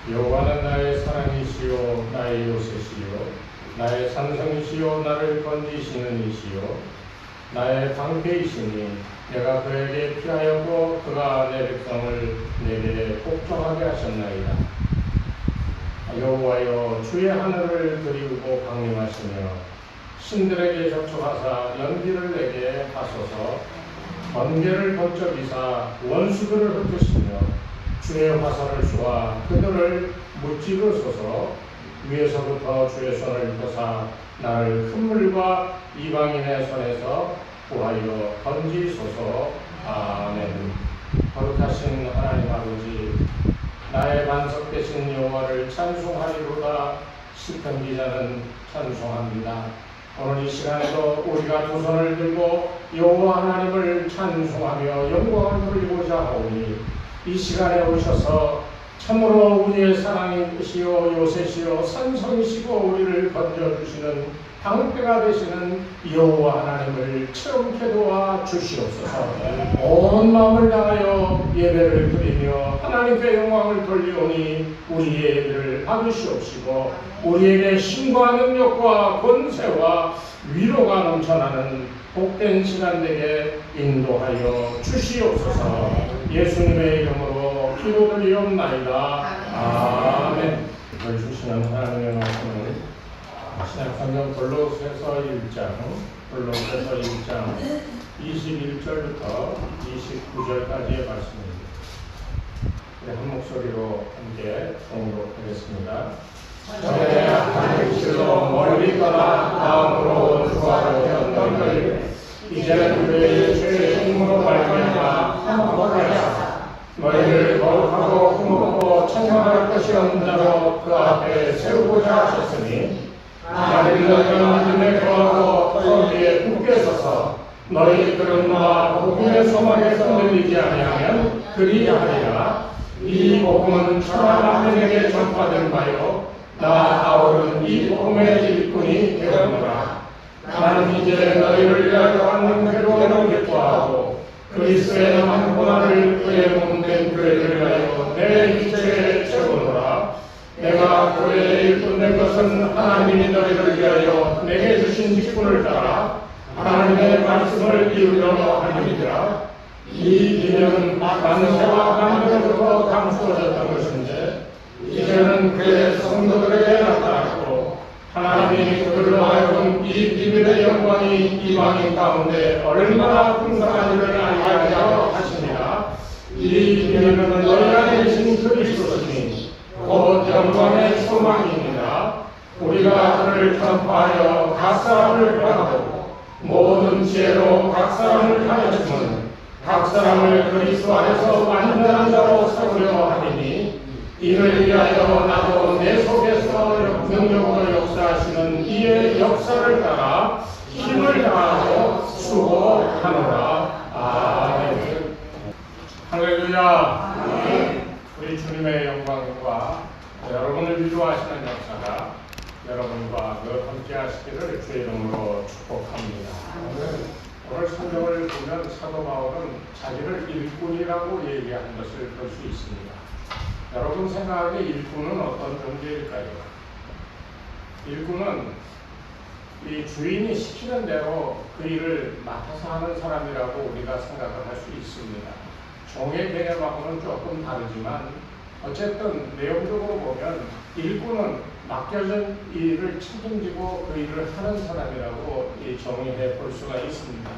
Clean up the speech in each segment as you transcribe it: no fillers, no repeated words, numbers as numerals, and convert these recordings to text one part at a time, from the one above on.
여호와는 나의 사랑이시요 나의 요새시요 나의 산성이시요 나를 건지시는 이시요 나의 방패이시니 내가 그에게 피하였고 그가 내 백성을 내게 복종하게 하셨나이다. 여호와여, 주의 하늘을 그리우고 강림하시며 신들에게 접촉하사 연기를 내게 하소서. 번개를 번쩍이사 원수들을 흩으시며 주의 화살을 쏘아 그들을 무찌르소서. 위에서부터 주의 손을 펴사 나를 큰 물과 이방인의 손에서 구하여 건지소서. 아멘. 거룩하신 하나님 아버지, 나의 반석 되신 여호와를 찬송하리로다. 시편 기자는 찬송합니다. 오늘 이 시간에도 우리가 두 손을 들고 여호와 하나님을 찬송하며 영광을 돌리고자 하오니 이 시간에 오셔서 참으로 우리의 사랑이시요 요새시요 산성이시고 우리를 건져주시는 방패가 되시는 여호와 하나님을 체험케 도와 주시옵소서. 온 마음을 다하여 예배를 드리며 하나님께 영광을 돌리오니 우리의 예배를 받으시옵시고 우리에게 힘과 능력과 권세와 위로가 넘쳐나는 복된 시간 되게 인도하여 주시옵소서. 예수님의 이름으로 기도드리옵나이다. 아멘. 이걸 주시는 하나님의 말씀은 신약성경 골로새서 1장 21절부터 29절까지의 말씀입니다. 한 목소리로 함께 봉독하겠습니다. 전에 악한 실로 멀리 떠나 마음으로 주와로 된 너희를 이제는 그의 죄의 힘으로 말미암아 화목하사 너희를 거룩하고 흐뭇고 청명할 것이 없는 자로 그 앞에 세우고자 하셨으니 만일 너희가 믿음에 거하고 터 위에 굳게 서서 너희 그릇과 복음의 소망에 흔들리지 아니하면 그리하리라. 이 복음은 천하 만민에게 전파된 바요 나 바울은 이 복음의 일꾼이 되었노라. 나는 이제 너희를 위하여 하는 괴로움을 기뻐하고 그리스도의 남은 고난을 그의 몸된 교회를 위하여 내 일체에 채우노라. 내가 교회의 일꾼 된 것은 하나님이 너희를 위하여 내게 주신 직분을 따라 하나님의 말씀을 이루려 함이니라. 이 비명은 만세와 만명으로 감추어졌던 것인데 이제는 그의 성도들에게 나타났고 하나님이 그들로 하여금 이 비밀의 영광이 이방인 가운데 얼마나 풍성한지를 알게 하려 하시니라. 이 비밀은 너희 안에 계신 그리스도시니 곧 영광의 소망입니다. 우리가 그를 전파하여 각 사람을 변화하고 모든 지혜로 각 사람을 가르치면 각 사람을 그리스도 안에서 완전한 자로 세우려 하리니 이를 위하여 나도 내 속에서 능력으로 역사하시는 이의 역사를 따라 힘을 다하여 수고하노라. 아멘. 할렐루야. 아멘. 우리 주님의 영광과 여러분을 위로하시는 역사가 여러분과 늘 함께 하시기를 주의 이름으로 축복합니다. 오늘 성경을 보면 사도 바울은 자기를 일꾼이라고 얘기하는 것을 볼 수 있습니다. 여러분 생각에 일꾼은 어떤 존재일까요? 일꾼은 이 주인이 시키는 대로 그 일을 맡아서 하는 사람이라고 우리가 생각을 할 수 있습니다. 종의 개념하고는 조금 다르지만 어쨌든 내용적으로 보면 일꾼은 맡겨진 일을 책임지고 그 일을 하는 사람이라고 정의해 볼 수가 있습니다.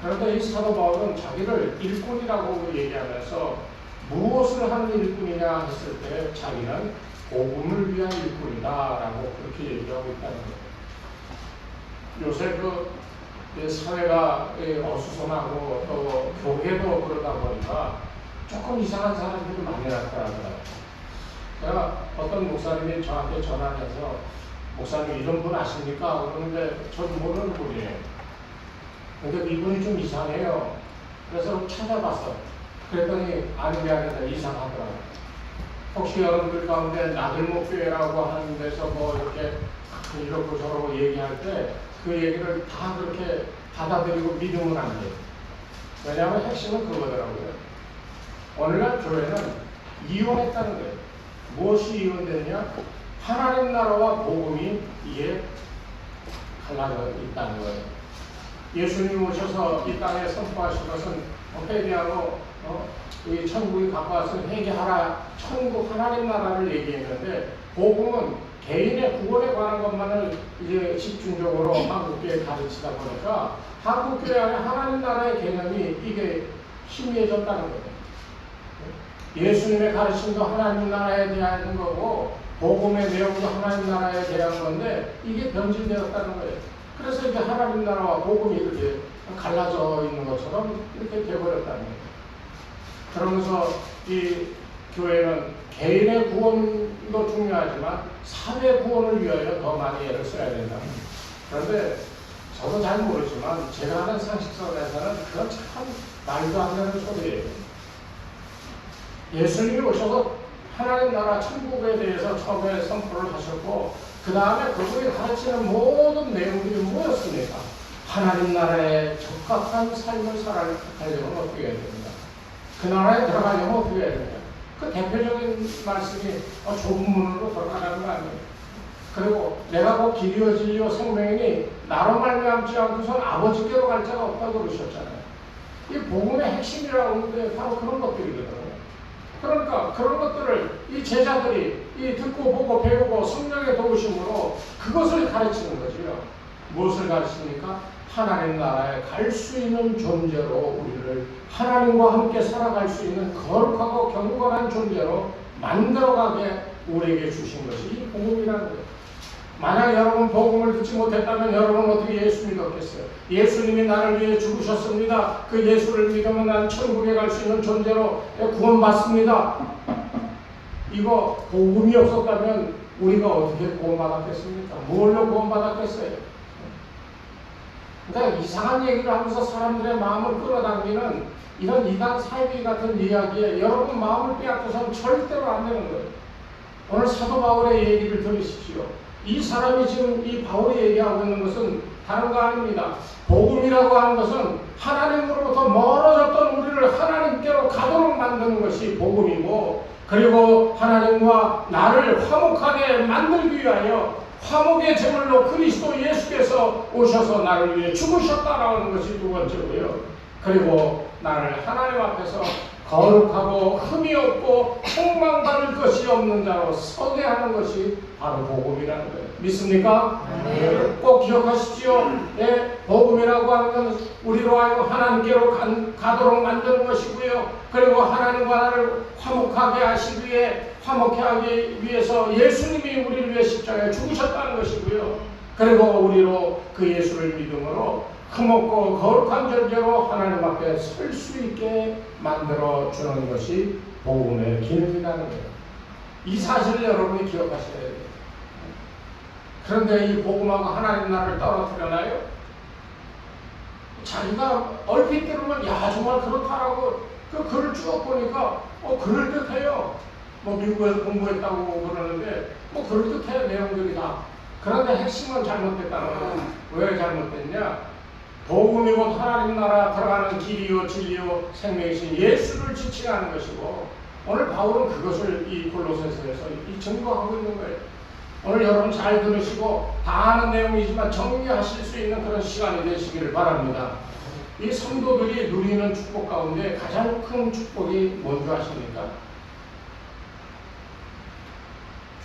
그런데 이 사도 바울은 자기를 일꾼이라고 얘기하면서 무엇을 하는 일꾼이냐 했을 때 자기는 복음을 위한 일꾼이다라고 그렇게 얘기하고 있다는 거예요. 요새 그 사회가 어수선하고 또 교회도 그러다 보니까 조금 이상한 사람들이 많이 나타나더라고요. 제가 어떤 목사님이 저한테 전화해서 목사님 이런 분 아십니까? 그러는데 전 모르는 분이에요. 근데 이분이 좀 이상해요. 그래서 찾아봤어요. 그랬더니 아는 게 아니라 이상하더라고요. 혹시 여러분들 가운데 나들목교회라고 하는 데서 뭐 이렇게 이렇고 저러고 얘기할 때 그 얘기를 다 그렇게 받아들이고 믿으면 안 돼요. 왜냐하면 핵심은 그거더라고요. 오늘날 교회는 이용했다는 거예요. 무엇이 이혼되느냐? 하나님 나라와 복음이 이게 갈라져 있다는 거예요. 예수님 오셔서 이 땅에 선포하신 것은 회개하고 이 천국이 가까워서 회개하라, 천국 하나님 나라를 얘기했는데, 복음은 개인의 구원에 관한 것만을 이제 집중적으로 한국교회에 가르치다 보니까 한국교회 안에 하나님 나라의 개념이 이게 희미해졌다는 거예요. 예수님의 가르침도 하나님 나라에 대한 거고 복음의 내용도 하나님 나라에 대한 건데 이게 변질되었다는 거예요. 그래서 이제 하나님 나라와 복음이 이렇게 갈라져 있는 것처럼 이렇게 되어버렸다는 거예요. 그러면서 이 교회는 개인의 구원도 중요하지만 사회 구원을 위하여 더 많이 애를 써야 된다. 그런데 저도 잘 모르지만 제가 하는 상식선에서는 그건 참 말도 안 되는 소리예요. 예수님이 오셔서 하나님 나라 천국에 대해서 처음에 선포를 하셨고 그 다음에 그분이 가르치는 모든 내용들이 뭐였습니까? 하나님 나라에 적합한 삶을 살아가려면 어떻게 해야 됩니까? 그 나라에 들어가려면 어떻게 해야 됩니까? 그 대표적인 말씀이 좁은 문으로 들어가라는 거 아니에요. 그리고 내가 곧 길이요 진리요 생명이니 나로 말미암지 않고선 아버지께로 갈 자가 없다고 그러셨잖아요. 이 복음의 핵심이라고 하는데 바로 그런 것들이거든요. 그러니까 그런 것들을 이 제자들이 이 듣고 보고 배우고 성령의 도우심으로 그것을 가르치는 거지요. 무엇을 가르칩니까? 하나님 나라에 갈 수 있는 존재로 우리를 하나님과 함께 살아갈 수 있는 거룩하고 경건한 존재로 만들어가게 우리에게 주신 것이 이 복음이라는 거예요. 만약 여러분 복음을 듣지 못했다면 여러분 어떻게 예수 믿었겠어요? 예수님이 나를 위해 죽으셨습니다. 그 예수를 믿으면 난 천국에 갈 수 있는 존재로 구원받습니다. 이거 복음이 없었다면 우리가 어떻게 구원받았겠습니까? 뭘로 구원받았겠어요? 그러니까 이상한 얘기를 하면서 사람들의 마음을 끌어당기는 이런 이단 사이비 같은 이야기에 여러분 마음을 빼앗겨서는 절대로 안 되는 거예요. 오늘 사도 바울의 얘기를 들으십시오. 이 사람이 지금 이 바울이 얘기하고 있는 것은 다른 거 아닙니다. 복음이라고 하는 것은 하나님으로부터 멀어졌던 우리를 하나님께로 가도록 만드는 것이 복음이고, 그리고 하나님과 나를 화목하게 만들기 위하여 화목의 제물로 그리스도 예수께서 오셔서 나를 위해 죽으셨다라는 것이 두 번째고요. 그리고 나를 하나님 앞에서 거룩하고 흠이 없고 폭망받을 것이 없는 자로 서게 하는 것이 바로 복음이라는 거예요. 믿습니까? 네. 꼭 기억하십시오. 네, 복음이라고 하는 건 우리로 하여금 하나님께로 가도록 만드는 것이고요. 그리고 하나님과 나를 화목하게 하시기 위해 화목해 하기 위해서 예수님이 우리를 위해 십자가에 죽으셨다는 것이고요. 그리고 우리로 그 예수를 믿음으로 흠없고 거룩한 존재로 하나님 앞에 설 수 있게 만들어 주는 것이 복음의 기능이라는 거예요. 이 사실을 여러분이 기억하셔야 돼요. 그런데 이 복음하고 하나님 나라를 떨어뜨려나요? 자기가 얼핏 들으면 야 정말 그렇다라고 그 글을 쭉 보니까 그럴듯해요. 뭐 미국에서 공부했다고 그러는데 뭐 그럴듯해 내용들이 다. 그런데 핵심은 잘못됐다는 거예요. 왜 잘못됐냐? 복음이 곧 하나님 나라 들어가는 길이요 진리요 생명이신 예수를 지칭하는 것이고, 오늘 바울은 그것을 이 골로새서에서 증거하고 있는 거예요. 오늘 여러분 잘 들으시고 다 아는 내용이지만 정리하실 수 있는 그런 시간이 되시기를 바랍니다. 이 성도들이 누리는 축복 가운데 가장 큰 축복이 뭔지 아십니까?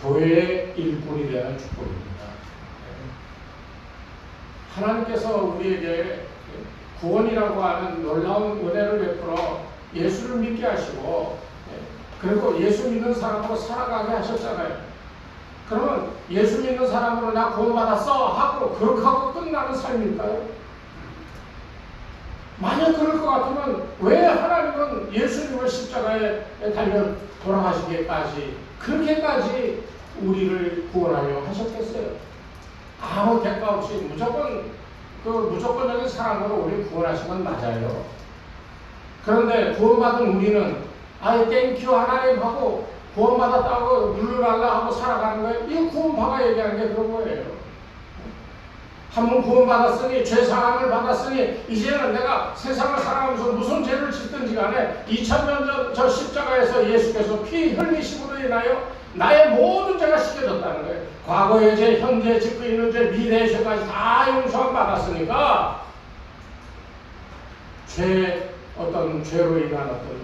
교회의 일꾼이 되는 축복입니다. 하나님께서 우리에게 구원이라고 하는 놀라운 은혜를 베풀어 예수를 믿게 하시고, 그리고 예수 믿는 사람으로 살아가게 하셨잖아요. 그러면 예수 믿는 사람으로 나 구원받았어 하고 그렇게 하고 끝나는 삶일까요? 만약 그럴 것 같으면 왜 하나님은 예수님을 십자가에 달려 돌아가시기까지 그렇게까지 우리를 구원하려 하셨겠어요? 아무 대가 없이 무조건적인 사랑으로 우리 구원하신 건 맞아요. 그런데 구원받은 우리는 땡큐 하나님 하고 구원받았다고 물러날라 하고 살아가는 거예요. 이 구원파가 얘기하는 게 그런 거예요. 한 번 구원받았으니 죄사함을 받았으니 이제는 내가 세상을 살아가면서 무슨 죄를 짓든지 간에 2000년 전 저 십자가에서 예수께서 피 흘리심으로 인하여 나의 모든 죄가 씻겨졌다는 거예요. 과거의 죄, 현재 짓고 있는 죄, 미래의 죄까지 다 용서함 받았으니까 어떤 죄로 인한 어떤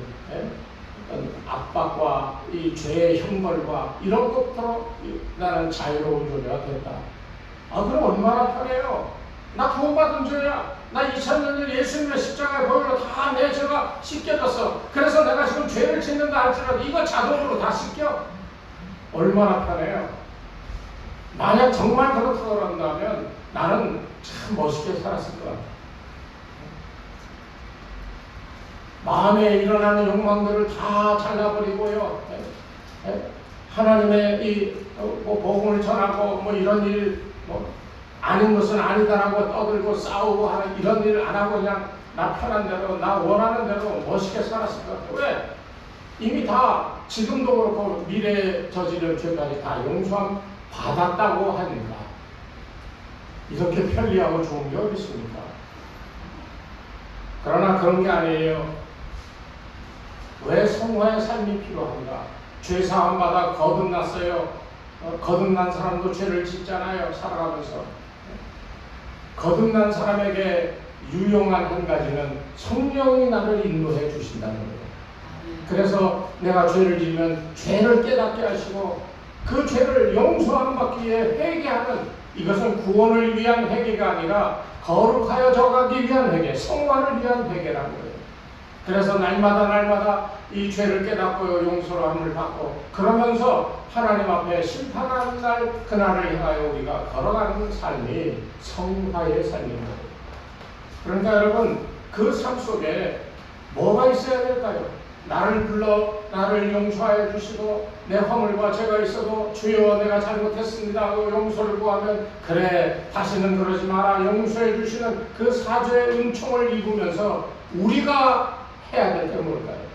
압박과 이 죄의 형벌과 이런 것부터 나는 자유로운 존재가 됐다. 그럼 얼마나 편해요. 나 구원받은 죄야. 나 2000년 전 예수님의 십자가의 보혈로 다 내 죄가 씻겨졌어. 그래서 내가 지금 죄를 짓는다 할지라도 이거 자동으로 다 씻겨. 얼마나 편해요. 만약 정말 그렇다고 한다면 나는 참 멋있게 살았을 것 같아. 마음에 일어나는 욕망들을 다 잘라버리고요. 하나님의 복음을 전하고 이런 일 아닌 것은 아니다라고 떠들고 싸우고 하는 이런 일을 안 하고 그냥 나 편한 대로 나 원하는 대로 멋있게 살았을 것 같아요. 왜? 이미 다 지금도 그렇고 미래에 저지른 죄까지 다 용서함 받았다고 하니까 이렇게 편리하고 좋은 게 어디 있습니까? 그러나 그런 게 아니에요. 왜 성화의 삶이 필요한가? 죄사함 받아 거듭났어요. 거듭난 사람도 죄를 짓잖아요. 살아가면서. 거듭난 사람에게 유용한 한 가지는 성령이 나를 인도해 주신다는 거예요. 그래서 내가 죄를 지으면 죄를 깨닫게 하시고 그 죄를 용서함 받기 위해 회개하는, 이것은 구원을 위한 회개가 아니라 거룩하여져 가기 위한 회개, 성화를 위한 회개라는 거예요. 그래서 날마다 이 죄를 깨닫고 용서로 함을 받고 그러면서 하나님 앞에 심판하는 날 그날을 향하여 우리가 걸어가는 삶이 성화의 삶입니다. 그러니까 여러분 그 삶 속에 뭐가 있어야 될까요? 나를 불러 나를 용서하여 주시고 내 허물과 죄가 있어도 주여 내가 잘못했습니다 하고 용서를 구하면 그래 다시는 그러지 마라 용서해 주시는 그 사죄의 은총을 입으면서 우리가 해야 될 게 뭘까요?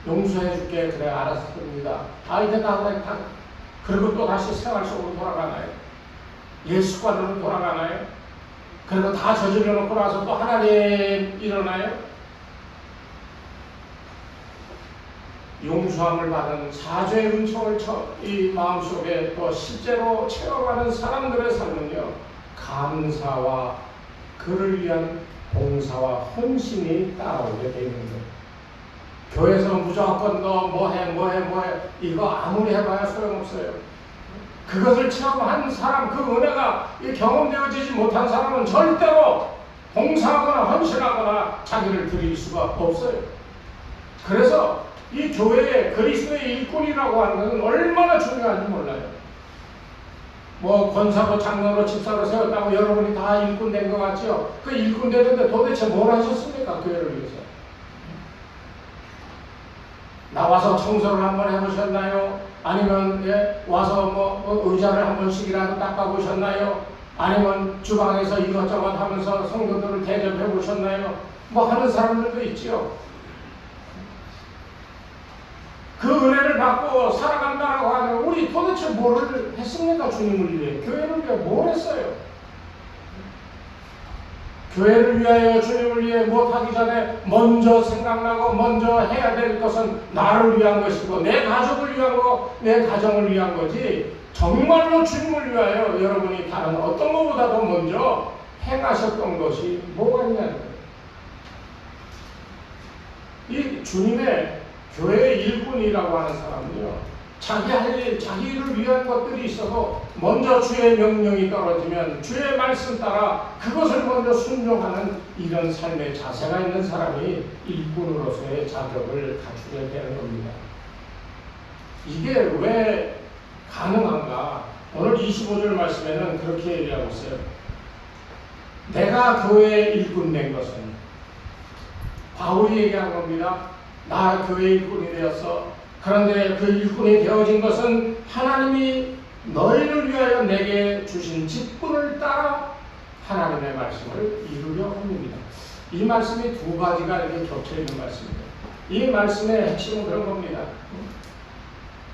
용서해 줄게. 그래 알았습니다. 이제 다 그리고 또 다시 생활 속으로 돌아가나요? 옛 습관으로 돌아가나요? 그리고 다 저질러 놓고 나서 또 하나님 일어나요? 용서함을 받은 사죄의 은총을 이 마음속에 또 실제로 체험하는 사람들의 삶은요, 감사와 그를 위한 봉사와 헌신이 따라오게 되는 거예요. 교회에서 무조건 너 뭐해 이거 아무리 해봐야 소용없어요. 그것을 체험한 사람, 그 은혜가 경험되어지지 못한 사람은 절대로 봉사하거나 헌신하거나 자기를 드릴 수가 없어요. 그래서 이 교회에 그리스도의 일꾼이라고 하는 것은 얼마나 중요한지 몰라요. 권사로 장로로 집사로 세웠다고 여러분이 다 일꾼 된 것 같죠? 그 일꾼 되는데 도대체 뭘 하셨습니까? 교회를 위해서. 나와서 청소를 한번 해보셨나요? 아니면 와서 의자를 한 번씩이라도 닦아보셨나요? 아니면 주방에서 이것저것 하면서 성도들을 대접해 보셨나요? 하는 사람들도 있지요. 그 은혜를 받고 살아간다고 하면 우리 도대체 뭐를 했습니까? 주님을 위해, 교회를 위해 뭘 했어요? 교회를 위하여 주님을 위해 못하기 전에 먼저 생각나고 먼저 해야 될 것은 나를 위한 것이고 내 가족을 위한 거, 내 가정을 위한 거지 정말로 주님을 위하여 여러분이 다른 어떤 것보다도 먼저 행하셨던 것이 뭐가 있냐는 거예요. 이 주님의 교회의 일꾼이라고 하는 사람은요, 자기 할 일, 자기를 위한 것들이 있어도 먼저 주의 명령이 떨어지면 주의 말씀 따라 그것을 먼저 순종하는 이런 삶의 자세가 있는 사람이 일꾼으로서의 자격을 갖추게 되는 겁니다. 이게 왜 가능한가? 오늘 25절 말씀에는 그렇게 얘기하고 있어요. 내가 교회의 일꾼 된 것은, 바울이 얘기한 겁니다. 나 교회의 일꾼이 되었어. 그런데 그 일꾼이 되어진 것은 하나님이 너희를 위하여 내게 주신 직분을 따라 하나님의 말씀을 이루려 합니다. 이 말씀이 두 가지가 이렇게 겹쳐 있는 말씀입니다. 이 말씀의 핵심은 그런 겁니다.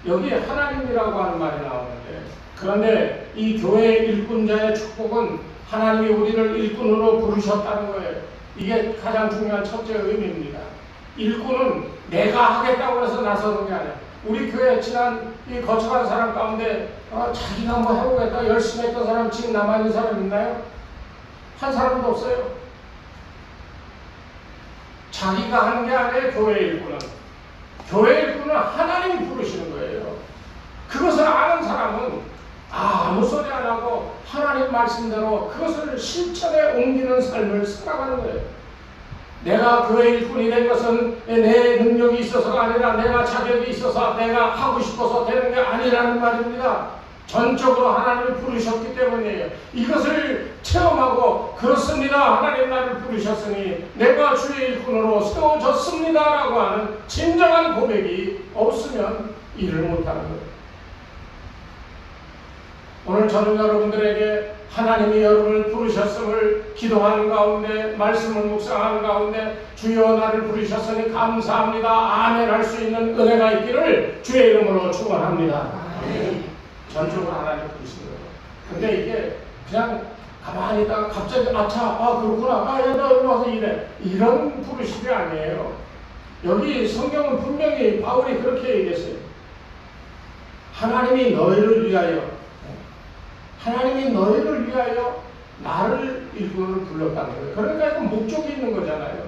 여기 하나님이라고 하는 말이 나오는데, 그런데 이 교회의 일꾼자의 축복은 하나님이 우리를 일꾼으로 부르셨다는 거예요. 이게 가장 중요한 첫째 의미입니다. 일꾼은 내가 하겠다고 해서 나서는 게 아니라 우리 교회 지난 이 거쳐간 사람 가운데 자기가 뭐 해보겠다 열심히 했던 사람 지금 남아있는 사람 있나요? 한 사람도 없어요. 자기가 하는 게 아니에요. 교회 일꾼은. 교회 일꾼은 하나님이 부르시는 거예요. 그것을 아는 사람은 아무 소리 안 하고 하나님 말씀대로 그것을 실천에 옮기는 삶을 살아가는 거예요. 내가 교회 일꾼이 된 것은 내 능력이 있어서가 아니라 내가 자격이 있어서 내가 하고 싶어서 되는 게 아니라는 말입니다. 전적으로 하나님이 부르셨기 때문이에요. 이것을 체험하고 그렇습니다. 하나님 나를 부르셨으니 내가 주의 일꾼으로 세워졌습니다 라고 하는 진정한 고백이 없으면 일을 못하는 거예요. 오늘 저는 여러분들에게 하나님이 여러분을 부르셨음을 기도하는 가운데 말씀을 묵상하는 가운데 주여 나를 부르셨으니 감사합니다. 아멘 할 수 있는 은혜가 있기를 주의 이름으로 축원합니다. 전적으로 하나님 부르신 거예요. 근데 이게 그냥 가만히 있다가 갑자기 그렇구나. 야, 너 일로 와서 이래. 이런 부르심이 아니에요. 여기 성경은 분명히 바울이 그렇게 얘기했어요. 하나님이 너희를 위하여 나를 일꾼으로 불렀다는 거예요. 그러니까 이건 목적이 있는 거잖아요.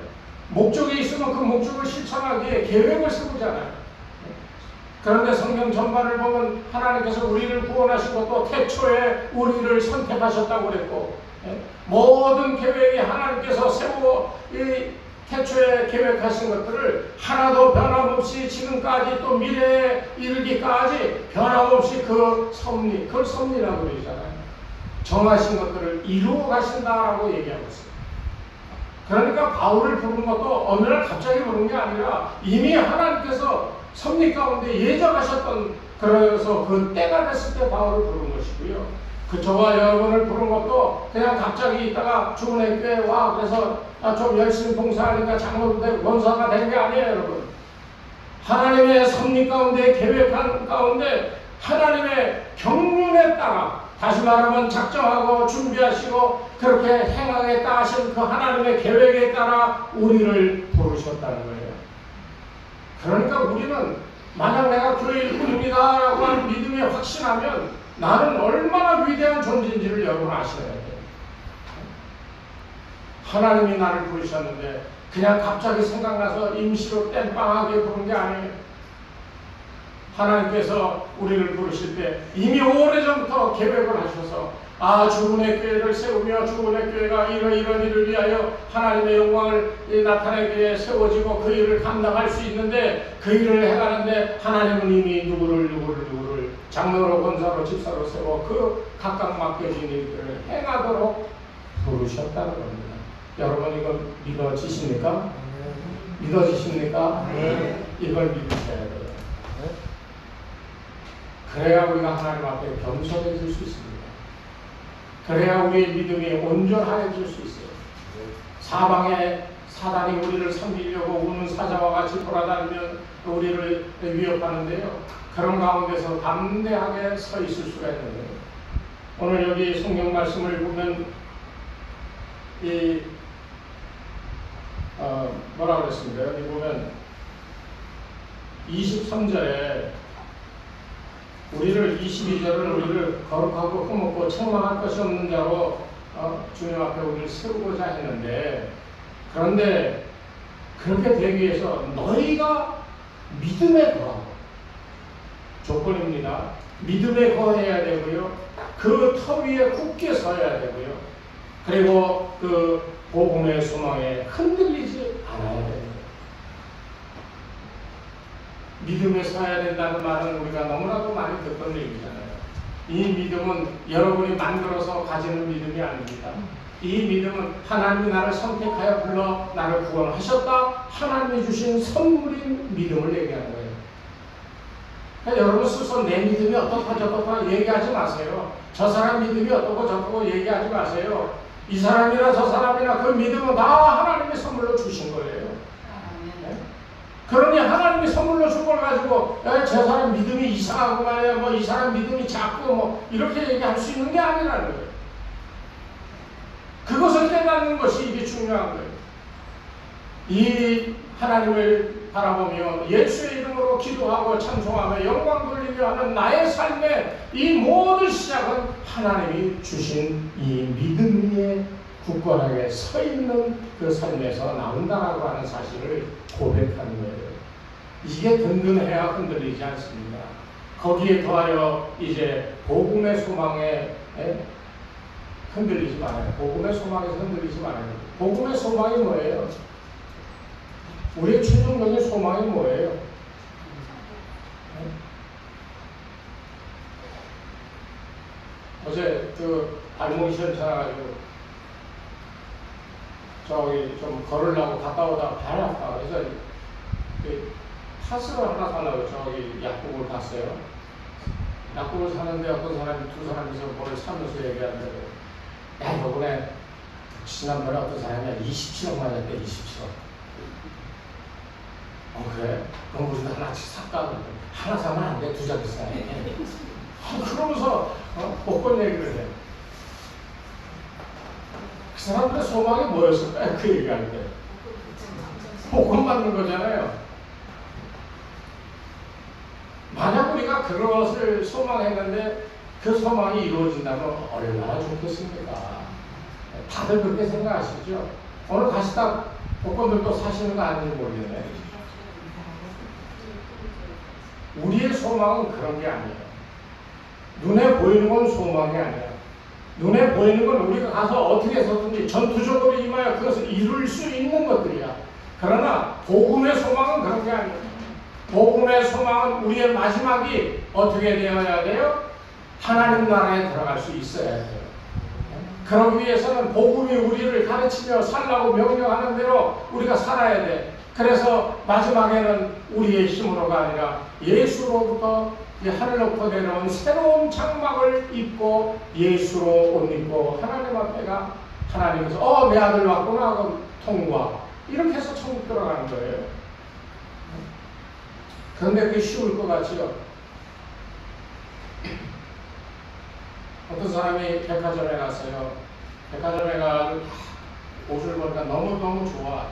목적이 있으면 그 목적을 실천하기에 계획을 세우잖아요. 그런데 성경 전반을 보면 하나님께서 우리를 구원하시고 또 태초에 우리를 선택하셨다고 그랬고 모든 계획이 하나님께서 태초에 계획하신 것들을 하나도 변함없이 지금까지 또 미래에 이르기까지 변함없이 그걸 섭리라고 그러잖아요. 정하신 것들을 이루어 가신다라고 얘기하고 있어요. 그러니까 바울을 부른 것도 어느 날 갑자기 부른 게 아니라 이미 하나님께서 섭리 가운데 예정하셨던 그래서 그 때가 됐을 때 바울을 부른 것이고요. 저와 여러분을 부른 것도 그냥 갑자기 있다가 주은혜 교회에 와 그래서 좀 열심히 봉사하니까 장로도 되고 권사가 된 게 아니에요, 여러분. 하나님의 섭리 가운데 계획한 가운데 하나님의 경륜에 따라 다시 말하면 작정하고 준비하시고 그렇게 행하겠다 하신 그 하나님의 계획에 따라 우리를 부르셨다는 거예요. 그러니까 우리는 만약 내가 교회 일꾼입니다 라고 하는 믿음이 확신하면 나는 얼마나 위대한 존재인지를 여러분 아셔야 돼요. 하나님이 나를 부르셨는데 그냥 갑자기 생각나서 임시로 땜빵하게 부른 게 아니에요. 하나님께서 우리를 부르실 때 이미 오래전부터 계획을 하셔서 주은혜 교회를 세우며 주은혜 교회가 이런 일을 위하여 하나님의 영광을 나타내기 위해 세워지고 그 일을 감당할 수 있는데 그 일을 해가는데 하나님은 이미 누구를 장로로 권사로 집사로 세워 그 각각 맡겨진 일들을 행하도록 부르셨다는 겁니다. 여러분 이거 믿어지십니까? 믿어지십니까? 이걸 믿으셔야 돼요. 그래야 우리가 하나님 앞에 겸손해질 수 있습니다. 그래야 우리의 믿음이 온전해질 수 있어요. 사방에 사단이 우리를 섬기려고 우는 사자와 같이 돌아다니면 우리를 위협하는데요. 그런 가운데서 담대하게 서 있을 수가 있는 거예요. 오늘 여기 성경 말씀을 보면 뭐라 그랬습니까? 여기 보면 23절에 22절은 우리를 거룩하고 흠없고 책망할 것이 없는 자로 주님 앞에 우리를 세우고자 했는데 그런데 그렇게 되기 위해서 너희가 믿음에 거하고 조건입니다. 믿음에 거해야 되고요. 그 터 위에 굳게 서야 되고요. 그리고 그 복음의 소망에 흔들리지 않아야 됩니다. 믿음에 서야 된다는 말은 우리가 너무나도 많이 듣던 얘기잖아요. 이 믿음은 여러분이 만들어서 가지는 믿음이 아닙니다. 이 믿음은 하나님이 나를 선택하여 불러 나를 구원하셨다. 하나님이 주신 선물인 믿음을 얘기하는 거예요. 그러니까 여러분 스스로 내 믿음이 어떻다 저렇다 얘기하지 마세요. 저 사람 믿음이 어떻고 저렇고 얘기하지 마세요. 이 사람이나 저 사람이나 그 믿음은 다 하나님의 선물로 주신 거예요. 네? 그러니 하나님이 선물로 준 걸 가지고 저 사람 믿음이 이상하고 말이야 뭐 이 사람 믿음이 작고 뭐 이렇게 얘기할 수 있는 게 아니라는 거예요. 그것을 깨닫는 것이 이게 중요한 거예요. 이 하나님을 바라보며 예수의 이름으로 기도하고 찬송하며 영광 돌리며 하는 나의 삶의 이 모든 시작은 하나님이 주신 이 믿음 위에 굳건하게 서 있는 그 삶에서 나온다라고 하는 사실을 고백하는 거예요. 이게 든든해야 흔들리지 않습니다. 거기에 더하여 이제 복음의 소망에 흔들리지 말아요. 복음의 소망에서 흔들리지 말아요. 복음의 소망이 뭐예요? 우리의 최종적인 소망이 뭐예요? 어제 그 발목이 시원찮아가지고 저기 좀 걸으려고 갔다 오다가 발이 아파. 그래서 파스를 하나 사려고 저기 약국을 갔어요. 약국을 사는데 어떤 사람이 두 사람이서 뭘 사면서 얘기하는데, 야, 이번에 지난번에 어떤 사람이 27억 맞았대. 27억. 그래? 그럼 우리도 하나씩 살까? 하나 사면 안 돼. 두 자리 사야 돼. 그러면서 복권 얘기를 해. 그 사람들의 소망이 뭐였을까요? 그 얘기할 때. 복권 받는 거잖아요. 만약 우리가 그것을 소망했는데 그 소망이 이루어진다면 얼마나 좋겠습니까? 다들 그렇게 생각하시죠? 오늘 가시다 복권들도 사시는 거 아닌지 모르겠네. 우리의 소망은 그런 게 아니에요. 눈에 보이는 건 소망이 아니야. 눈에 보이는 건 우리가 가서 어떻게 해서든지 전투적으로 임하여 그것을 이룰 수 있는 것들이야. 그러나 복음의 소망은 그런 게 아니에요. 복음의 소망은 우리의 마지막이 어떻게 되어야 돼요? 하나님 나라에 들어갈 수 있어야 돼요. 그러기 위해서는 복음이 우리를 가르치며 살라고 명령하는 대로 우리가 살아야 돼. 그래서 마지막에는 우리의 힘으로가 아니라 예수로부터 하늘로부터 내려온 새로운 장막을 입고 예수로 옷 입고 하나님 앞에가 하나님께서 내 아들 왔구나 그럼 통과 이렇게 해서 천국 들어가는 거예요. 그런데 그게 쉬울 것 같지요? 어떤 사람이 백화점에 갔어요. 백화점에 가서 옷을 보니까 너무너무 좋아.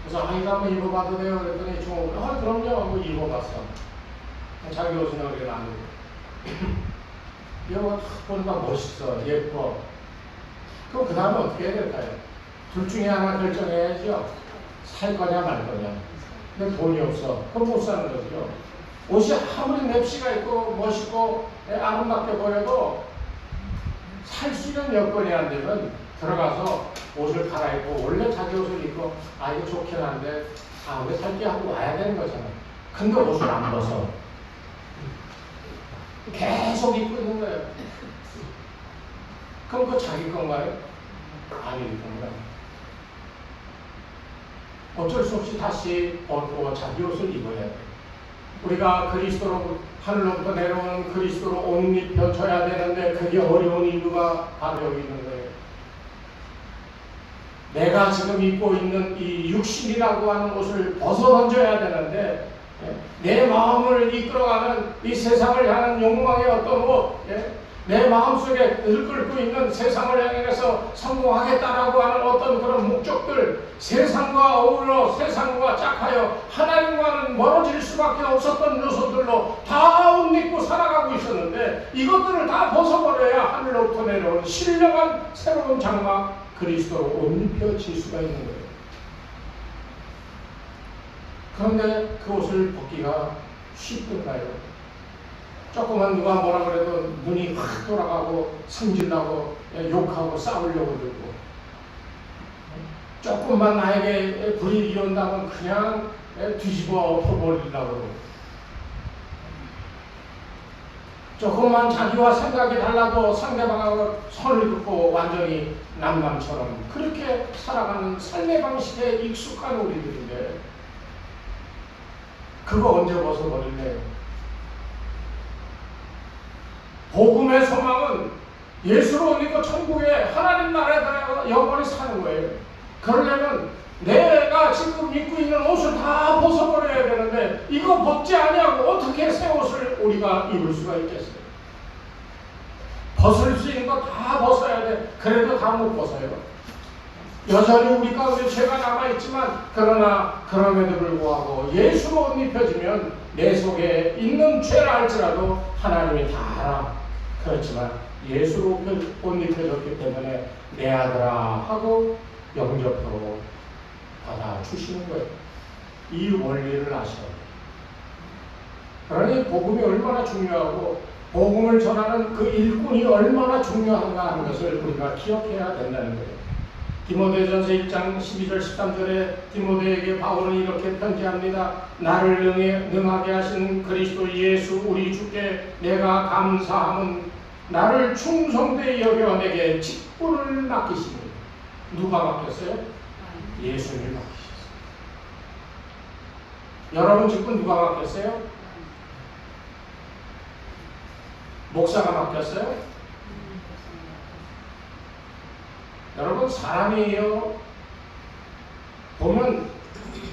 그래서 이거 한번 입어봐도 돼요? 그랬더니 종업원이 그럼요 하고 입어봤어. 자기 옷은 우리가 나누고 이거 딱 보니까 멋있어. 예뻐. 그럼 그 다음에 어떻게 해야 될까요? 둘 중에 하나 결정해야죠. 살 거냐 말 거냐. 근데 돈이 없어. 그럼 못 사는 거죠. 옷이 아무리 맵시가 있고 멋있고 아름답게 보여도 살 수 있는 여건이 안 되면 들어가서 옷을 갈아입고 원래 자기 옷을 입고 이거 좋긴 한데 다음에 살게 하고 와야 되는 거잖아. 근데 옷을 안 벗어. 계속 입고 있는 거예요. 그럼 그거 자기 건가요? 아닐 건가요? 어쩔 수 없이 다시 벗고 자기 옷을 입어야 돼요. 우리가 그리스도로 하늘로부터 내려오는 그리스도로 옷 입혀줘야 되는데 그게 어려운 이유가 바로 여기 있는 거예요. 내가 지금 입고 있는 이 육신이라고 하는 옷을 벗어던져야 되는데 내 마음을 이끌어가는 이 세상을 향한 욕망의 어떤 옷, 내 마음속에 들끓고 있는 세상을 향해서 성공하겠다라고 하는 어떤 그런 목적들, 세상과 어울러 세상과 짝하여 하나님과는 멀어질 수밖에 없었던 요소들로 다 옷 입고 살아가고 있었는데 이것들을 다 벗어버려야 하늘로부터 내려온 신령한 새로운 장막 그리스도로 옷 입혀질 수가 있는 거예요. 그런데 그 옷을 벗기가 쉽던가요? 조금만 누가 뭐라 그래도 눈이 확 돌아가고 승질나고 욕하고 싸우려고 들고 조금만 나에게 불이익이 온다면 그냥 뒤집어 엎어버리려고 그러고 조금만 자기와 생각이 달라도 상대방하고 선을 긋고 완전히 남남처럼 그렇게 살아가는 삶의 방식에 익숙한 우리들인데 그거 언제 벗어버릴래요? 복음의 소망은 예수로 믿고 천국에 하나님 나라에 들어가 영원히 사는 거예요. 그러려면 내가 지금 입고 있는 옷을 다 벗어버려야 되는데 이거 벗지 아니하고 어떻게 새 옷을 우리가 입을 수가 있겠어요? 벗을 수 있는 거 다 벗어야 돼. 그래도 다 못 벗어요. 여전히 우리 가운데 죄가 남아있지만 그러나 그럼에도 불구하고 예수로 옷 입혀지면 내 속에 있는 죄라 할지라도 하나님이 다 알아. 그렇지만 예수로 옷 입혀졌기 때문에 내 아들아 하고 영접으로 받아주시는 거예요. 이 원리를 아셔야 돼요. 그러니 복음이 얼마나 중요하고 복음을 전하는 그 일꾼이 얼마나 중요한가 하는 것을 우리가 기억해야 된다는 거예요. 디모데전서 1장 12절 13절에 디모데에게 바울은 이렇게 편지합니다. 나를 능하게 하신 그리스도 예수 우리 주께 내가 감사함은 나를 충성되이 여겨 내게 직분을 맡기십니다. 누가 맡겼어요? 예수님이 맡기셨어요. 여러분 직분 누가 맡겼어요? 목사가 맡겼어요? 여러분 사람이에요. 보면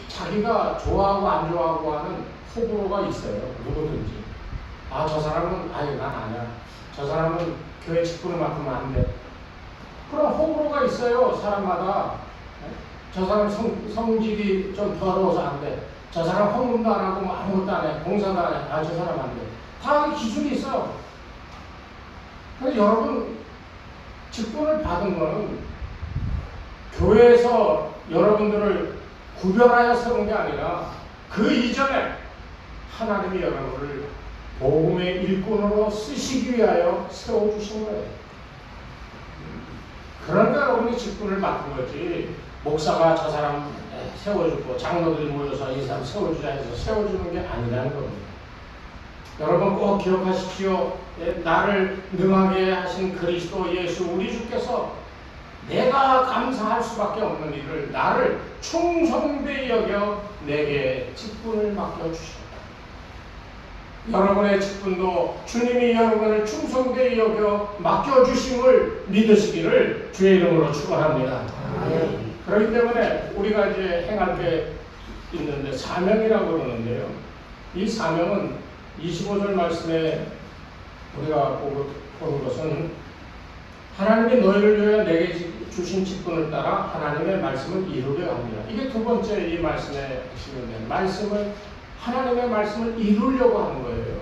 자기가 좋아하고 안 좋아하고 하는 호불호가 있어요. 누구든지. 아, 저 사람은 아니 난 아니야. 저 사람은 교회 직분을 맡으면 안 돼. 그런 호불호가 있어요. 사람마다. 저 사람 성질이 좀 더러워서 안 돼. 저 사람 헌금도 안 하고 아무것도 안 해. 봉사도 안 해. 아, 저 사람 안 돼. 다 기준이 있어. 그래서 여러분 직분을 받은 거는 교회에서 여러분들을 구별하여 세운 게 아니라 그 이전에 하나님이 여러분을 복음의 일꾼으로 쓰시기 위하여 세워주신 거예요. 그러니까 여러분이 직분을 맡은 거지. 목사가 저 사람 세워주고 장로들이 모여서 이 사람 세워주자 해서 세워주는 게 아니라는 겁니다. 여러분 꼭 기억하십시오. 나를 능하게 하신 그리스도 예수 우리 주께서 내가 감사할 수밖에 없는 일을 나를 충성되이 여겨 내게 직분을 맡겨주셨다. 여러분의 직분도 주님이 여러분을 충성되이 여겨 맡겨주심을 믿으시기를 주의 이름으로 축원합니다. 그렇기 때문에 우리가 이제 행할 게 있는데 사명이라고 그러는데요. 이 사명은 25절 말씀에 우리가 보는 것은 하나님이 너희를 위하여 내게 주신 직분을 따라 하나님의 말씀을 이루려 합니다. 이게 두 번째 이 말씀에 보시면 말씀을 하나님의 말씀을 이루려고 하는 거예요.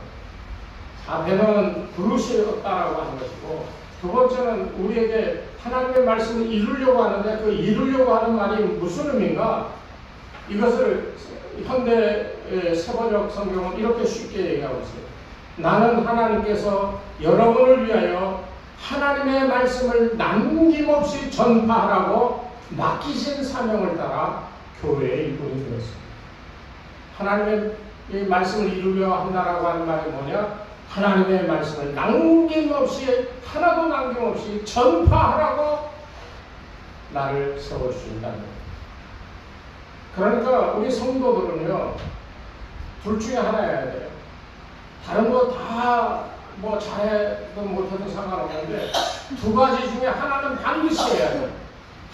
앞에는 부르시었다라고 하는 것이고 두 번째는 우리에게 하나님의 말씀을 이루려고 하는데 그 이루려고 하는 말이 무슨 의미인가? 이것을 현대 세번역 성경은 이렇게 쉽게 얘기하고 있어요. 나는 하나님께서 여러분을 위하여 하나님의 말씀을 남김없이 전파하라고 맡기신 사명을 따라 교회의 일꾼이 되었습니다. 하나님의 이 말씀을 이루려 한다라고 하는 말이 뭐냐? 하나님의 말씀을 남김없이 하나도 남김없이 전파하라고 나를 세워주신다는 거예요. 그러니까 우리 성도들은요 둘 중에 하나여야 돼요. 다른 거 다 뭐 잘해도 못해도 상관없는데 두 가지 중에 하나는 반드시 해야 돼요.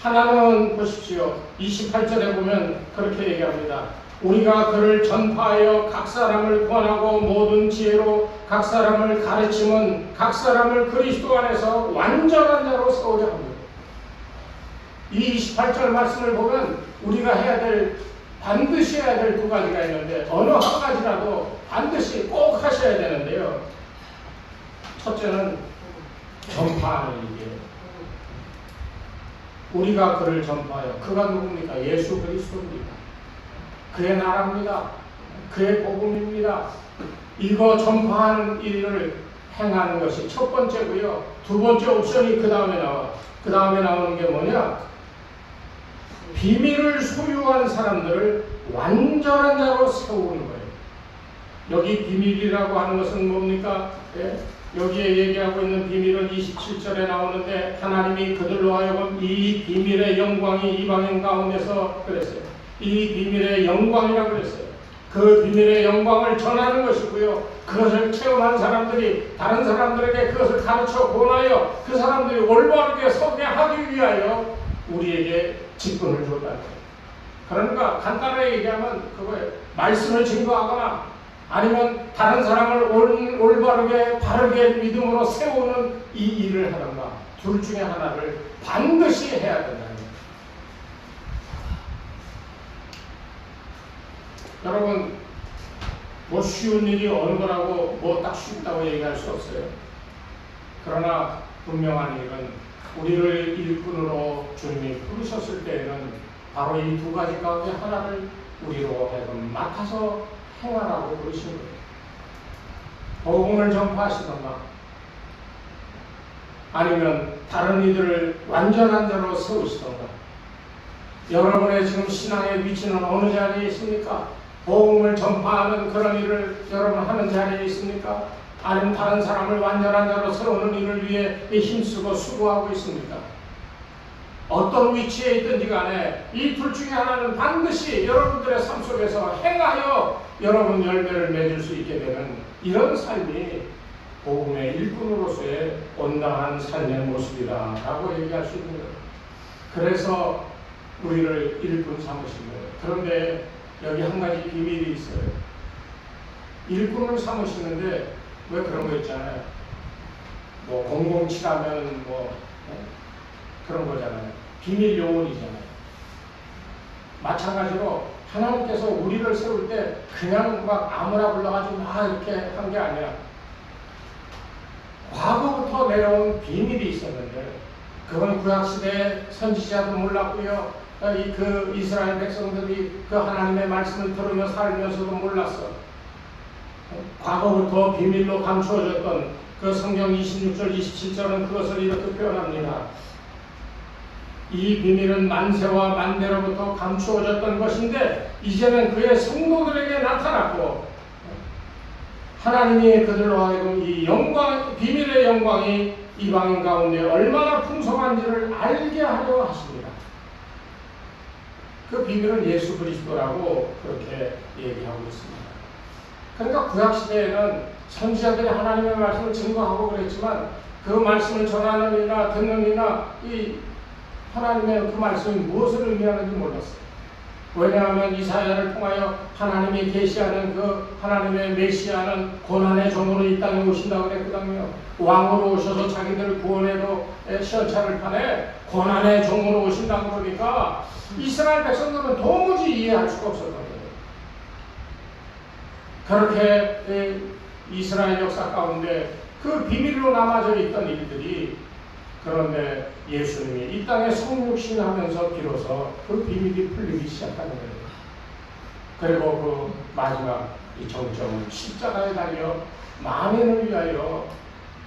하나는 보십시오. 28절에 보면 그렇게 얘기합니다. 우리가 그를 전파하여 각 사람을 권하고 모든 지혜로 각 사람을 가르치면 각 사람을 그리스도 안에서 완전한 자로 세우려 합니다. 이 28절 말씀을 보면 우리가 해야 될 반드시 해야 될 두 가지가 있는데 어느 한 가지라도 반드시 꼭 하셔야 되는데요. 첫째는 전파하는 일이에요. 우리가 그를 전파하여 그가 누굽니까? 예수 그리스도입니다. 그의 나라입니다. 그의 복음입니다. 이거 전파하는 일을 행하는 것이 첫 번째고요. 두 번째 옵션이 그 다음에 나와. 그 다음에 나오는 게 뭐냐? 비밀을 소유한 사람들을 완전한 자로 세우는 거예요. 여기 비밀이라고 하는 것은 뭡니까? 예? 여기에 얘기하고 있는 비밀은 27절에 나오는데 하나님이 그들로 하여금 이 비밀의 영광이 이방인 가운데서 그랬어요. 이 비밀의 영광이라고 그랬어요. 그 비밀의 영광을 전하는 것이고요. 그것을 체험한 사람들이 다른 사람들에게 그것을 가르쳐 권하여 그 사람들이 올바르게 서게 하기 위하여 우리에게 직분을 줬다는 거예요. 그러니까 간단하게 얘기하면 그거예요. 말씀을 증거하거나 아니면 다른 사람을 올바르게 바르게 믿음으로 세우는 이 일을 하던가 둘 중에 하나를 반드시 해야 된다는 거예요. 여러분, 뭐 쉬운 일이 어느 거라고 뭐 딱 쉽다고 얘기할 수 없어요. 그러나 분명한 일은 우리를 일꾼으로 주님이 부르셨을 때에는 바로 이 두 가지 가운데 하나를 우리로 하여금 맡아서 행하라고 그러신 거예요. 복음을 전파하시던가 아니면 다른 이들을 완전한 자로 세우시던가. 여러분의 지금 신앙의 위치는 어느 자리에 있습니까? 복음을 전파하는 그런 일을 여러분 하는 자리에 있습니까? 아니면 다른 사람을 완전한 자로 세우는 일을 위해 힘쓰고 수고하고 있습니까? 어떤 위치에 있든지 간에 이 둘 중에 하나는 반드시 여러분들의 삶 속에서 행하여 여러분 열매를 맺을 수 있게 되는 이런 삶이 복음의 일꾼으로서의 온당한 삶의 모습이다라고 얘기할 수 있는 거예요. 그래서 우리를 일꾼 삼으신 거예요. 그런데 여기 한 가지 비밀이 있어요. 일꾼을 삼으시는데 왜 그런 거 있잖아요. 뭐 007하면 그런 거잖아요. 비밀 요원이잖아요. 마찬가지로 하나님께서 우리를 세울 때 그냥 막 아무나 불러가지고 막 이렇게 한 게 아니라 과거부터 내려온 비밀이 있었는데 그건 구약시대의 선지자도 몰랐고요. 그 이스라엘 백성들이 그 하나님의 말씀을 들으며 살면서도 몰랐어. 과거부터 비밀로 감추어졌던 그 성경 26절 27절은 그것을 이렇게 표현합니다. 이 비밀은 만세와 만대로부터 감추어졌던 것인데 이제는 그의 성도들에게 나타났고 하나님이 그들로 하여금 이 영광, 비밀의 영광이 이방인 가운데 얼마나 풍성한지를 알게 하려 하십니다. 그 비밀은 예수 그리스도라고 그렇게 얘기하고 있습니다. 그러니까 구약시대에는 선지자들이 하나님의 말씀을 증거하고 그랬지만 그 말씀을 전하는 이나 듣는 이나 이 하나님의 그 말씀이 무엇을 의미하는지 몰랐어요. 왜냐하면 이사야를 통하여 하나님이 계시하는 그 하나님의 메시아는 고난의 종으로 이 땅에 오신다고 그랬거든요. 왕으로 오셔서 자기들 구원에도 시원찮을 판에 고난의 종으로 오신다고 그러니까 이스라엘 백성들은 도무지 이해할 수가 없었던 거예요. 그렇게 이스라엘 역사 가운데 그 비밀로 남아져 있던 일들이 그런데 예수님이 이 땅에 성육신하면서 비로소 그 비밀이 풀리기 시작하는 거예요. 그리고 그 마지막 이 정점은 십자가에 달려 만인을 위하여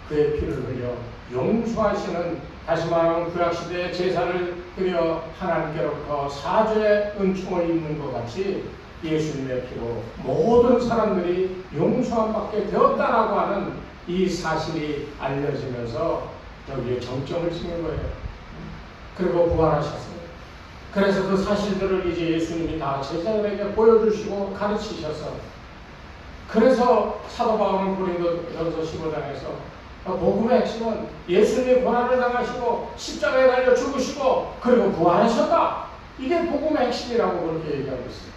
그의 피를 흘려 용서하시는, 다시 말하면 구약시대의 제사를 드려 하나님께로부터 사죄의 은총을 입는 것 같이 예수님의 피로 모든 사람들이 용서함 받게 되었다라고 하는 이 사실이 알려지면서 여기에 정점을 찍는 거예요. 그리고 부활하셨어요. 그래서 그 사실들을 이제 예수님이 다 제자들에게 보여주시고 가르치셔서, 그래서 사도 바울은 고린도전서 15장에서 복음의 핵심은 예수님이 고난을 당하시고 십자가에 달려 죽으시고 그리고 부활하셨다. 이게 복음의 핵심이라고 그렇게 얘기하고 있어요.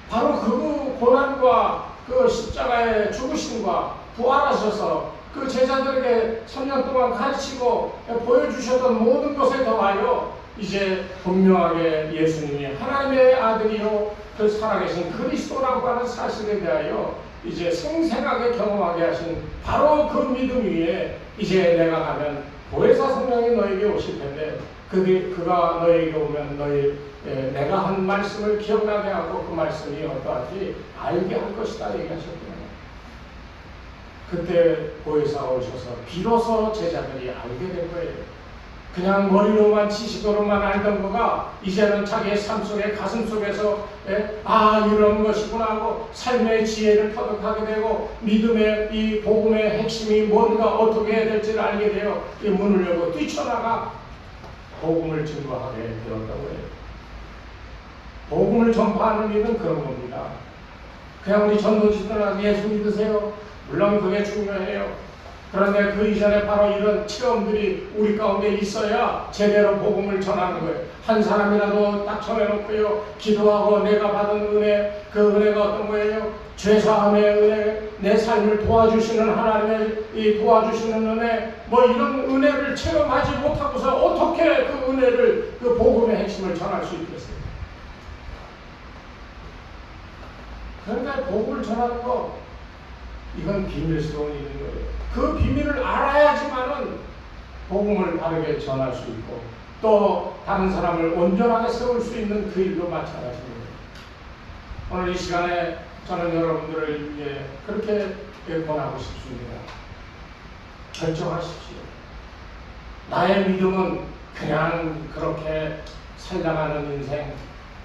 바로 그 고난과 그 십자가의 죽으심과 부활하셔서 그 제자들에게 3년 동안 가르치고 보여주셨던 모든 것에 더하여 이제 분명하게 예수님이 하나님의 아들이요 그 살아계신 그리스도라고 하는 사실에 대하여 이제 생생하게 경험하게 하신 바로 그 믿음 위에 이제 내가 가면 보혜사 성령이 너에게 오실 텐데 그가 너에게 오면 내가 한 말씀을 기억나게 하고 그 말씀이 어떠한지 알게 할 것이다 얘기하셨거든요. 그때 보혜사가 오셔서 비로소 제자들이 알게 된 거예요. 그냥 머리로만 지식으로만 알던 거가 이제는 자기의 삶 속에 가슴 속에서 이런 것이구나 하고 삶의 지혜를 터득하게 되고 믿음의 이 복음의 핵심이 뭔가 어떻게 해야 될지를 알게 되어 이 문을 열고 뛰쳐나가 복음을 증거하게 되었다고 해요. 복음을 전파하는 일은 그런 겁니다. 그냥 우리 전도지들은 예수 믿으세요. 물론 그게 중요해요. 그런데 그 이전에 바로 이런 체험들이 우리 가운데 있어야 제대로 복음을 전하는 거예요. 한 사람이라도 딱 전해놓고요. 기도하고 내가 받은 은혜, 그 은혜가 어떤 거예요? 죄사함의 은혜, 내 삶을 도와주시는 하나님의 이 도와주시는 은혜, 뭐 이런 은혜를 체험하지 못하고서 어떻게 그 은혜를, 그 복음의 핵심을 전할 수 있겠어요? 그러니까 복음을 전하는 거, 이건 비밀스러운 일인 거예요. 그 비밀을 알아야지만은 복음을 바르게 전할 수 있고 또 다른 사람을 온전하게 세울 수 있는 그 일도 마찬가지입니다. 오늘 이 시간에 저는 여러분들을 위해 그렇게 권하고 싶습니다. 결정하십시오. 나의 믿음은 그냥 그렇게 살다가는 인생,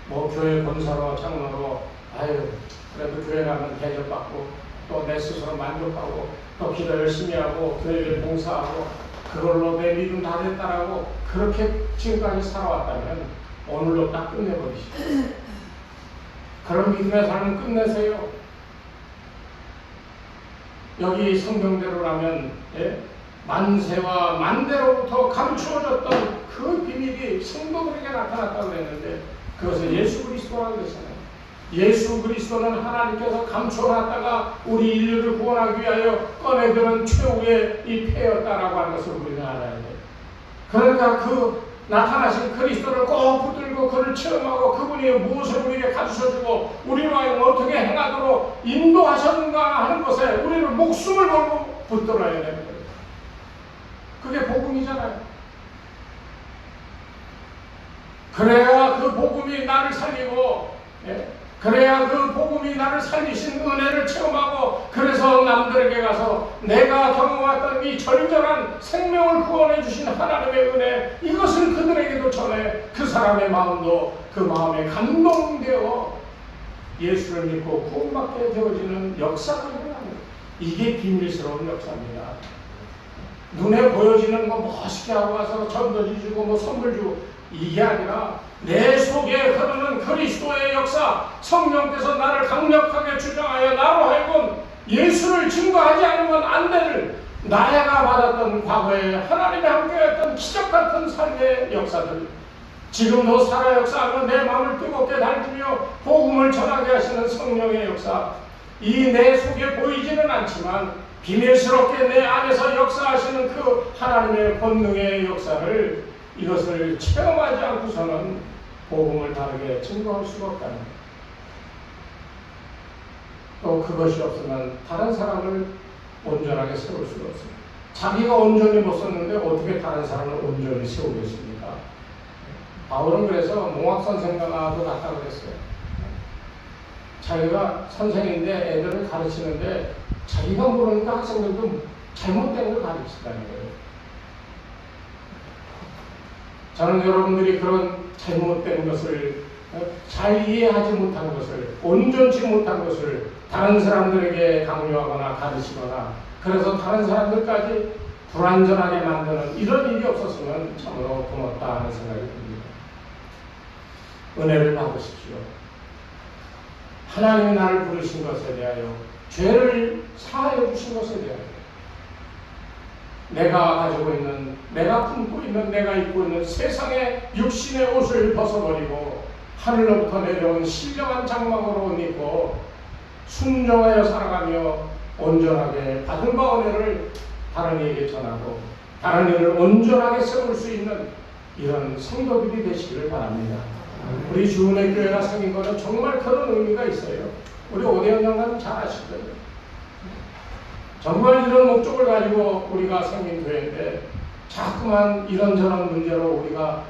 뭐 교회 권사로 장로로 아유 그래도 교회 가면 대접받고 또 내 스스로 만족하고 또 기도 열심히 하고 교회를 봉사하고 그걸로 내 믿음 다 됐다라고 그렇게 지금까지 살아왔다면 오늘로 딱 끝내버리시죠. 그런 믿음의 삶은 끝내세요. 여기 성경대로라면 만세와 만대로부터 감추어졌던 그 비밀이 성도들에게 나타났다고 했는데 그것은 예수 그리스도라고 그랬잖아요. 예수 그리스도는 하나님께서 감춰놨다가 우리 인류를 구원하기 위하여 꺼내드는 최후의 이 패였다라고 하는 것을 우리는 알아야 돼요. 그러니까 그 나타나신 그리스도를 꼭 붙들고 그를 체험하고 그분이 무엇을 우리에게 가르쳐주고 우리로 하여금 어떻게 행하도록 인도하셨는가 하는 것에 우리를 목숨을 걸고 붙들어야 되는 거예요. 그게 복음이잖아요. 그래야 그 복음이 나를 살리고 그래야 그 복음이 나를 살리신 은혜를 체험하고 그래서 남들에게 가서 내가 경험했던 이 절절한 생명을 구원해 주신 하나님의 은혜 이것을 그들에게도 전해 그 사람의 마음도 그 마음에 감동되어 예수를 믿고 구원받게 되어지는 역사가 일어납니다. 이게 비밀스러운 역사입니다. 눈에 보여지는 거 멋있게 하고 와서 전도지 주고 뭐 선물 주고 이게 아니라 내 속에 흐르는 그리스도의 역사, 성령께서 나를 강력하게 주장하여 나로 하여금 예수를 증거하지 않으면 안 될 나야가 받았던 과거에 하나님의 함께했던 기적같은 삶의 역사들, 지금도 살아 역사하며 내 마음을 뜨겁게 달구며 복음을 전하게 하시는 성령의 역사, 이 내 속에 보이지는 않지만 비밀스럽게 내 안에서 역사하시는 그 하나님의 본능의 역사를 이것을 체험하지 않고서는 복음을 다르게 증거할 수가 없다는 거예요. 또 그것이 없으면 다른 사람을 온전하게 세울 수가 없습니다. 자기가 온전히 못 썼는데 어떻게 다른 사람을 온전히 세우겠습니까? 바울은 그래서 몽학선생과도 같다고 그랬어요. 자기가 선생인데 애들을 가르치는데 자기가 모르니까 학생들도 잘못된 걸 가르치다는 거예요. 저는 여러분들이 그런 잘못된 것을 잘 이해하지 못한 것을 온전치 못한 것을 다른 사람들에게 강요하거나 가르치거나 그래서 다른 사람들까지 불완전하게 만드는 이런 일이 없었으면 참으로 고맙다 하는 생각이 듭니다. 은혜를 받으십시오. 하나님이 나를 부르신 것에 대하여 죄를 사하여 주신 것에 대하여 내가 가지고 있는, 내가 품고 있는, 내가 입고 있는 세상의 육신의 옷을 벗어버리고 하늘로부터 내려온 신령한 장막으로 옷 입고 순종하여 살아가며 온전하게 받은 바 은혜를 다른 이에게 전하고 다른 이를 온전하게 세울 수 있는 이런 성도들이 되시기를 바랍니다. 우리 주은혜 교회가 생긴 것은 정말 그런 의미가 있어요. 우리 오대영 장관은 잘 아실 거예요. 정말 이런 목적을 가지고 우리가 생긴 교회인데 자꾸만 이런저런 문제로 우리가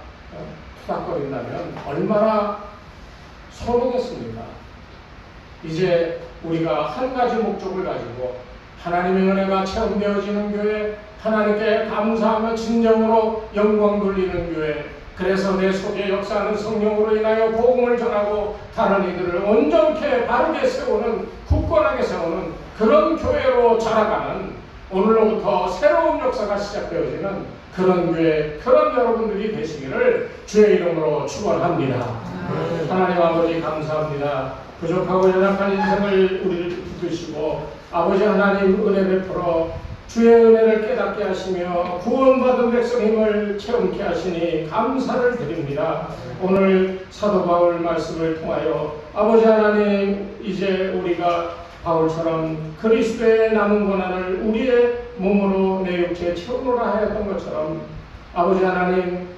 투닥거린다면 얼마나 서러겠습니까? 이제 우리가 한 가지 목적을 가지고 하나님의 은혜가 체험되어지는 교회, 하나님께 감사하며 진정으로 영광 돌리는 교회, 그래서 내 속에 역사하는 성령으로 인하여 복음을 전하고 다른 이들을 온전케 바르게 세우는, 굳건하게 세우는 그런 교회로 자라가는 오늘로부터 새로운 역사가 시작되어지는 그런 교회, 그런 여러분들이 되시기를 주의 이름으로 축원합니다. 하나님 아버지 감사합니다. 부족하고 연약한 인생을 우리를 붙드시고 아버지 하나님 은혜 베풀어 주의 은혜를 깨닫게 하시며 구원받은 백성임을 체험케 하시니 감사를 드립니다. 오늘 사도 바울 말씀을 통하여 아버지 하나님 이제 우리가 바울처럼 그리스도의 남은 고난을 우리의 몸으로 내 육체에 채우노라 하였던 것처럼 아버지 하나님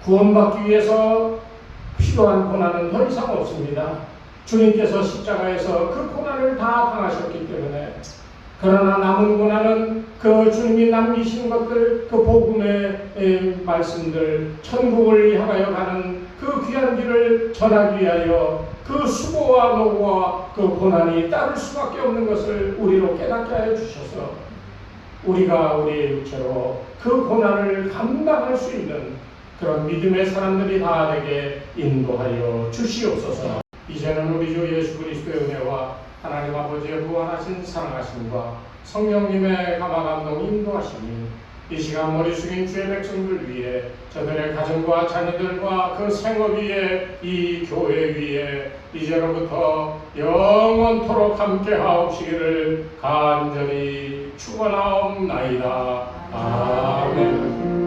구원받기 위해서 필요한 고난은 더 이상 없습니다. 주님께서 십자가에서 그 고난을 다 당하셨기 때문에, 그러나 남은 고난은 그 주님이 남기신 것들, 그 복음의 말씀들, 천국을 향하여 가는 그 귀한 길을 전하기 위하여 그 수고와 노고와 그 고난이 따를 수밖에 없는 것을 우리로 깨닫게 하여 주셔서 우리가 우리의 육체로 그 고난을 감당할 수 있는 그런 믿음의 사람들이 다 되게 인도하여 주시옵소서. 이제는 우리 주 예수 그리스도의 은혜와 하나님 아버지의 무한하신 사랑하심과 성령님의 감화감동 인도하심이 이 시간 머리 숙인 주의 백성들 위에, 저들의 가정과 자녀들과 그 생업 위에, 이 교회 위에 이제로부터 영원토록 함께 하옵시기를 간절히 축원하옵나이다. 아멘.